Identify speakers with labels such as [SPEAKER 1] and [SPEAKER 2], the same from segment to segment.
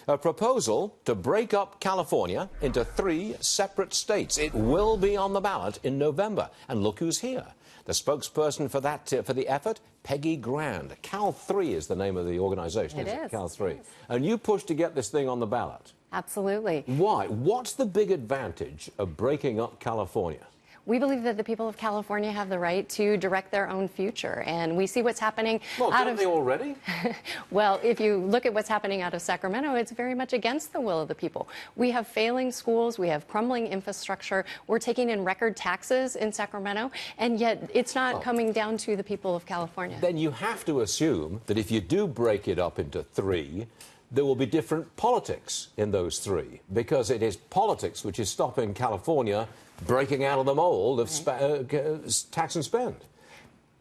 [SPEAKER 1] A proposal to break up California into 3 separate states. It will be on the ballot in November. And look who's here. The spokesperson for the effort, Peggy Grande. Cal 3 is the name of the organization,
[SPEAKER 2] It is.
[SPEAKER 1] Cal 3. And you pushed to get this thing on the ballot.
[SPEAKER 2] Absolutely.
[SPEAKER 1] Why? What's the big advantage of breaking up California?
[SPEAKER 2] We believe that the people of California have the right to direct their own future, and we see what's happening
[SPEAKER 1] Well, don't they already?
[SPEAKER 2] Well, if you look at what's happening out of Sacramento, it's very much against the will of the people. We have failing schools, we have crumbling infrastructure, we're taking in record taxes in Sacramento, and yet it's not coming down to the people of California.
[SPEAKER 1] Then you have to assume that if you do break it up into 3, there will be different politics in those 3, because it is politics which is stopping California breaking out of the mold of tax and spend.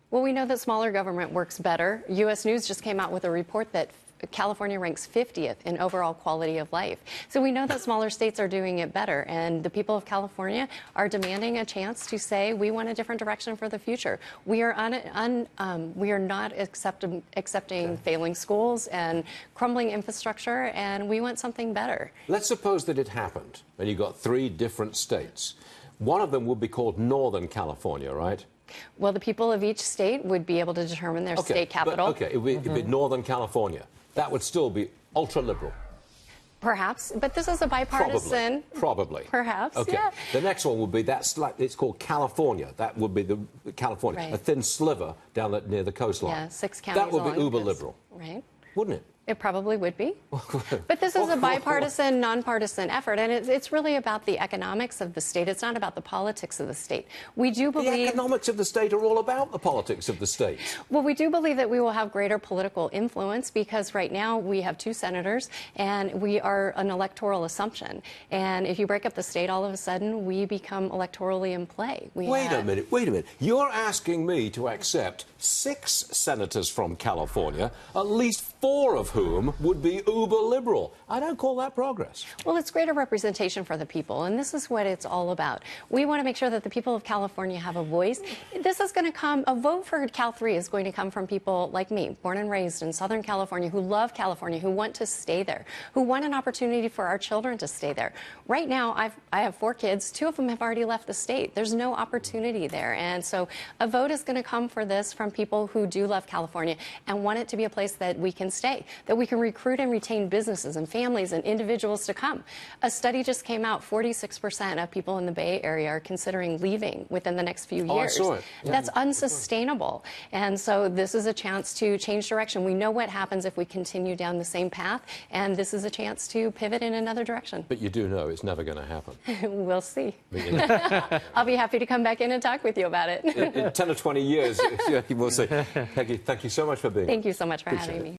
[SPEAKER 2] Well, we know that smaller government works better. U.S. News just came out with a report that California ranks 50th in overall quality of life. So we know that smaller states are doing it better, and the people of California are demanding a chance to say we want a different direction for the future. We are not accepting failing schools and crumbling infrastructure, and we want something better.
[SPEAKER 1] Let's suppose that it happened, and you got 3 different states. One of them would be called Northern California, right?
[SPEAKER 2] Well, the people of each state would be able to determine their state capital.
[SPEAKER 1] It would be Northern California. That would still be ultra-liberal.
[SPEAKER 2] Perhaps, but this is a bipartisan.
[SPEAKER 1] Probably.
[SPEAKER 2] Perhaps,
[SPEAKER 1] okay.
[SPEAKER 2] Yeah.
[SPEAKER 1] The next one would be it's called California. That would be the California,
[SPEAKER 2] right.
[SPEAKER 1] A thin sliver down near the coastline.
[SPEAKER 2] Yeah, 6 counties.
[SPEAKER 1] That would be uber-liberal.
[SPEAKER 2] Right.
[SPEAKER 1] Wouldn't it?
[SPEAKER 2] It probably would be. But this is a bipartisan, nonpartisan effort, and it's really about the economics of the state. It's not about the politics of the state. We do believe...
[SPEAKER 1] The economics of the state are all about the politics of the state.
[SPEAKER 2] Well, we do believe that we will have greater political influence because right now we have 2 senators, and we are an electoral assumption. And if you break up the state, all of a sudden, we become electorally in play.
[SPEAKER 1] Wait a minute. You're asking me to accept 6 senators from California, at least 4 of whom would be uber-liberal. I don't call that progress.
[SPEAKER 2] Well, it's greater representation for the people, and this is what it's all about. We want to make sure that the people of California have a voice. This is going to come, a vote for Cal 3 is going to come from people like me, born and raised in Southern California, who love California, who want to stay there, who want an opportunity for our children to stay there. Right now, I have 4 kids. 2 of them have already left the state. There's no opportunity there, and so a vote is going to come for this from people who do love California and want it to be a place that we can stay, that we can recruit and retain businesses and families and individuals to come. A study just came out, 46% of people in the Bay Area are considering leaving within the next few years.
[SPEAKER 1] I saw it. Yeah.
[SPEAKER 2] That's unsustainable. And so this is a chance to change direction. We know what happens if we continue down the same path, and this is a chance to pivot in another direction.
[SPEAKER 1] But you do know it's never going to happen.
[SPEAKER 2] We'll see. I'll be happy to come back in and talk with you about it.
[SPEAKER 1] In 10 or 20 years, we'll say, Peggy, thank you so much for being here.
[SPEAKER 2] Thank you so much for having me.